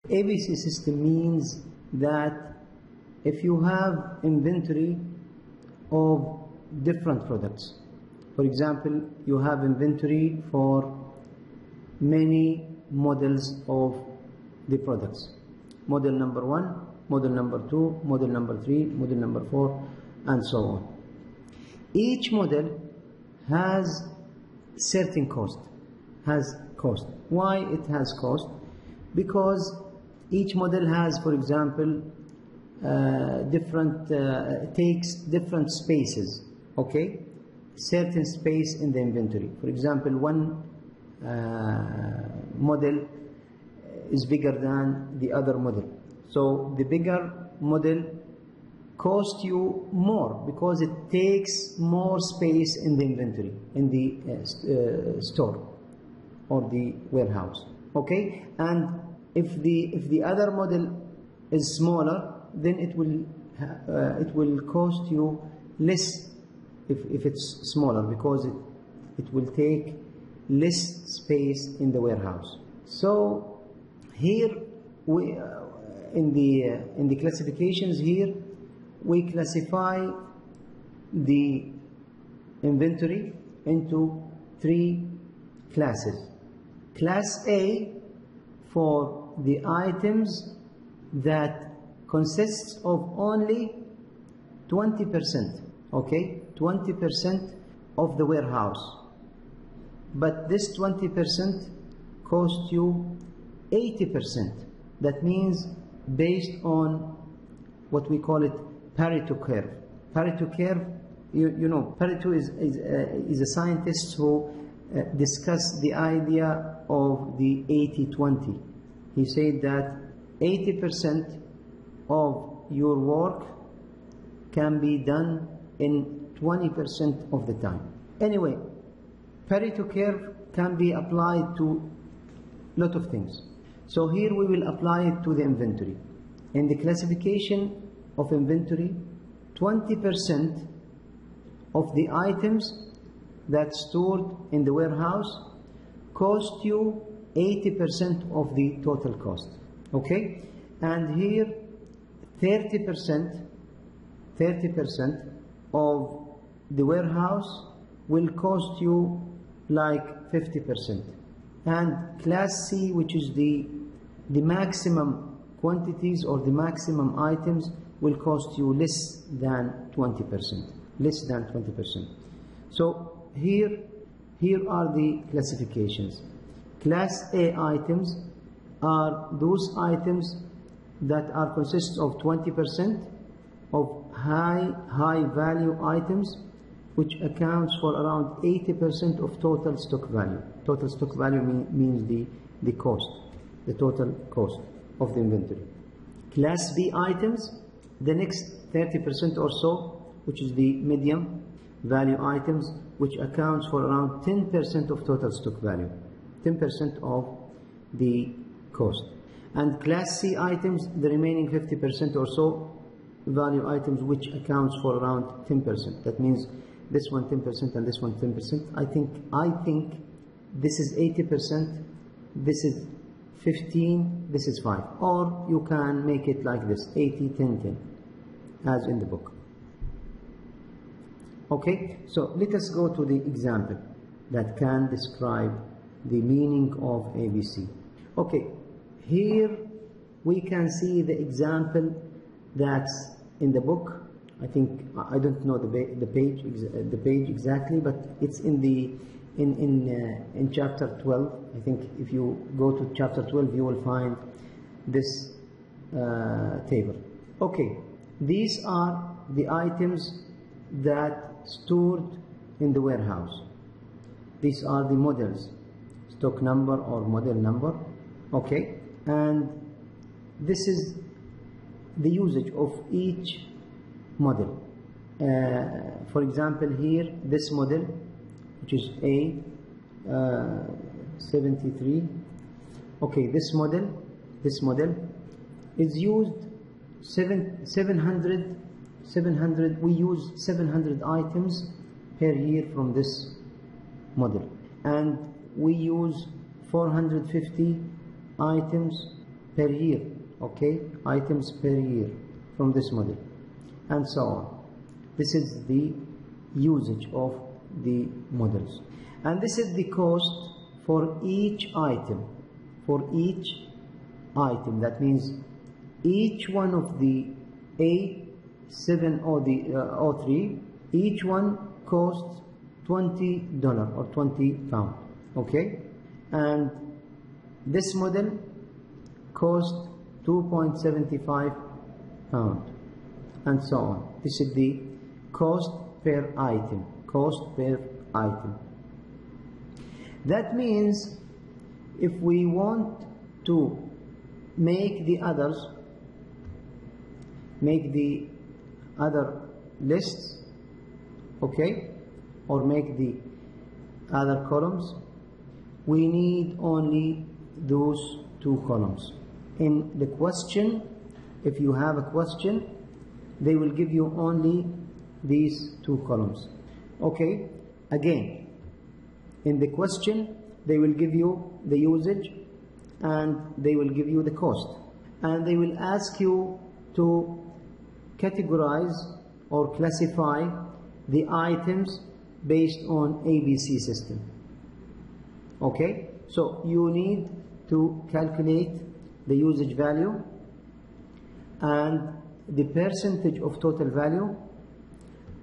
ABC system means that if you have inventory of different products, for example, you have inventory for many models of the products, model number 1, model number 2, model number 3, model number 4, and so on. Each model has certain cost, Why it has cost? Because each model has, for example, takes different spaces, okay? Certain space in the inventory. For example, one model is bigger than the other model. So the bigger model costs you more because it takes more space in the inventory, in the store or the warehouse. Okay, and if the other model is smaller, then it will cost you less if it's smaller, because it will take less space in the warehouse. So here we in the classifications here we classify the inventory into 3 classes. Class A for the items that consists of only 20%, okay, 20% of the warehouse, but this 20% costs you 80%. That means based on what we call it Pareto curve. Pareto curve, you know, Pareto is a scientist who discussed the idea of the 80-20. He said that 80% of your work can be done in 20% of the time. Anyway, Pareto curve can be applied to a lot of things. So here we will apply it to the inventory. In the classification of inventory, 20% of the items that's stored in the warehouse cost you 80% of the total cost. Okay? And here 30% of the warehouse will cost you like 50%. And class C, which is the maximum quantities or the maximum items, will cost you less than 20%. Less than 20%. So here are the classifications. Class A items are those items that are consists of 20% of high value items, which accounts for around 80% of total stock value. Total stock value means the cost, the total cost of the inventory. Class B items, the next 30% or so, which is the medium value items, which accounts for around 10% of total stock value, 10% of the cost. And Class C items, the remaining 50% or so value items, which accounts for around 10%. That means this one 10% and this one 10%. I think this is 80%, this is 15, this is 5. Or you can make it like this, 80, 10, 10, as in the book. Okay, so let us go to the example that can describe the meaning of ABC. Okay, here we can see the example that's in the book. I think, I don't know the page exactly, but it's in chapter 12. I think if you go to chapter 12, you will find this table. Okay, these are the items that stored in the warehouse. These are the models, stock number or model number. Okay, and this is the usage of each model. For example, here this model, which is A73. Okay, this model is used 700. We use 700 items per year from this model, and we use 450 items per year, okay, items per year from this model, and so on. This is the usage of the models, and this is the cost for each item. For each item, that means each one of the A7 or the O3, each one costs $20 or 20 pounds, okay, and this model cost 2.75 pounds, and so on. This is the cost per item. Cost per item. That means if we want to make the other lists, okay, or make the other columns, we need only those two columns. In the question, if you have a question, they will give you only these two columns, okay. Again, in the question they will give you the usage and they will give you the cost, and they will ask you to categorize or classify the items based on ABC system, okay. So you need to calculate the usage value and the percentage of total value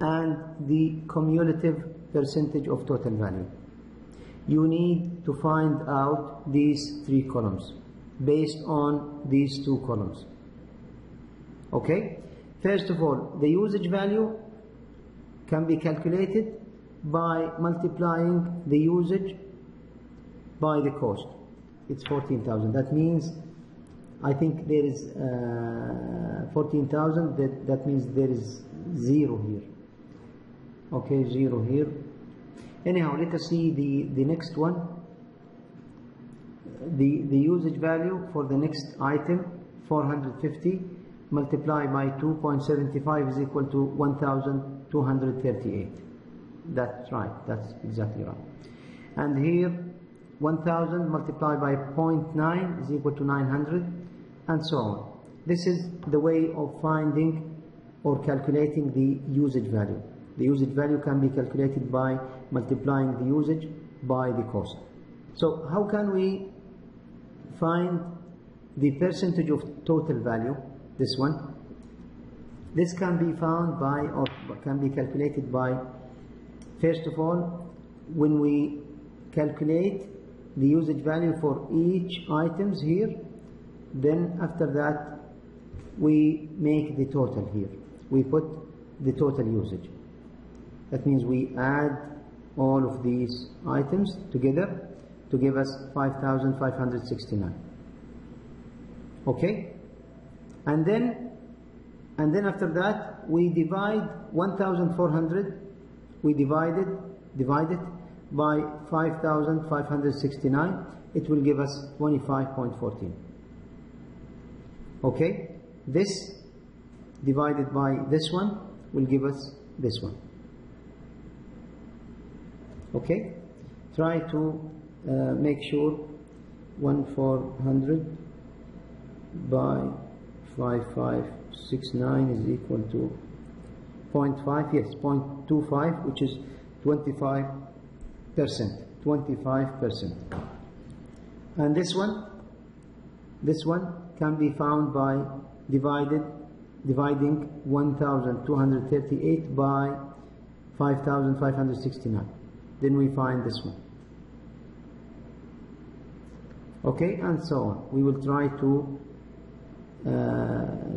and the cumulative percentage of total value. You need to find out these three columns based on these two columns, okay. First of all, the usage value can be calculated by multiplying the usage by the cost. It's 14,000. That means I think there is 14,000. That means there is 0 here. Okay, 0 here. Anyhow, let us see the next one. The usage value for the next item, 450 multiplied by 2.75 is equal to 1,238. That's right. That's exactly right. And here 1,000 multiplied by 0.9 is equal to 900, and so on. This is the way of finding or calculating the usage value. The usage value can be calculated by multiplying the usage by the cost. So how can we find the percentage of total value? This one. This can be found by, or can be calculated by, first of all, when we calculate the usage value for each items here, then after that we make the total here. We put the total usage. That means we add all of these items together to give us 5,569. Okay? And then after that we divide 1,400, we divide it by 5,569, it will give us 25.14. Okay? This divided by this one will give us this one. Okay? Try to make sure 1,400 by 5,569 is equal to 0.5, yes, 0.25, which is 25%. 25%. And this one can be found by dividing 1,238 by 5,569. Then we find this one. Okay, and so on. We will try to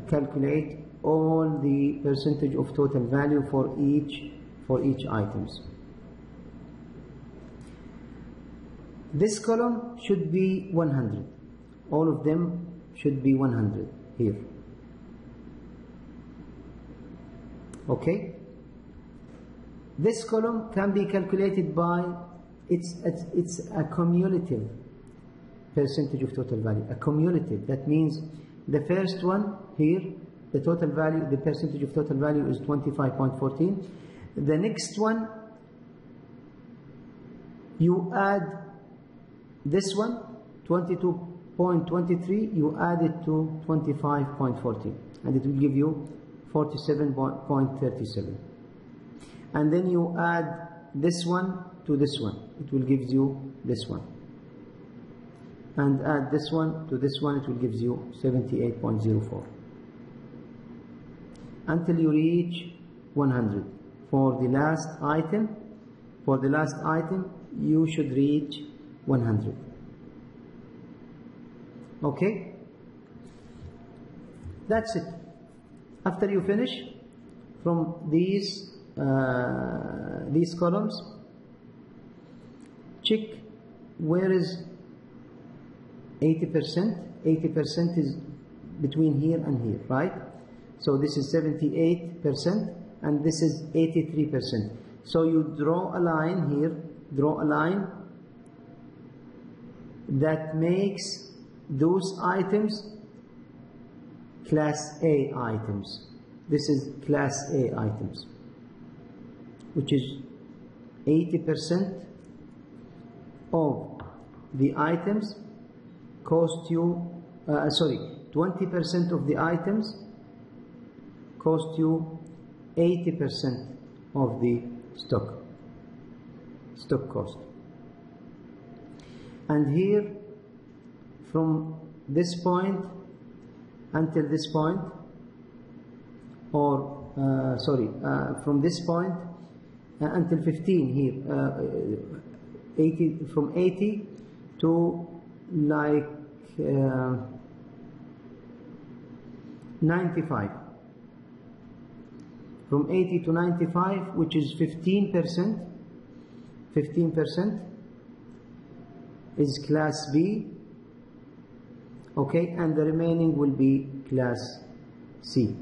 calculate all the percentage of total value for each items. This column should be 100. All of them should be 100 here. Okay? This column can be calculated by, it's a cumulative percentage of total value. A cumulative. That means the first one here, the total value, the percentage of total value is 25.14. The next one, you add this one, 22 0.23, you add it to 25.14, and it will give you 47.37. And then you add this one to this one, it will give you this one. And add this one to this one, it will give you 78.04. Until you reach 100. For the last item, you should reach 100. Okay? That's it. After you finish from these columns, check where is 80%. 80% is between here and here, right? So this is 78% and this is 83%. So you draw a line here, draw a line that makes those items Class A items. This is Class A items, which is 80% of the items cost you, 20% of the items cost you 80% of the stock cost. And here, from this point until this point, or from this point until 15 here, 80, from 80 to like 95. From 80 to 95, which is 15%. 15% is Class B. Okay, and the remaining will be Class C.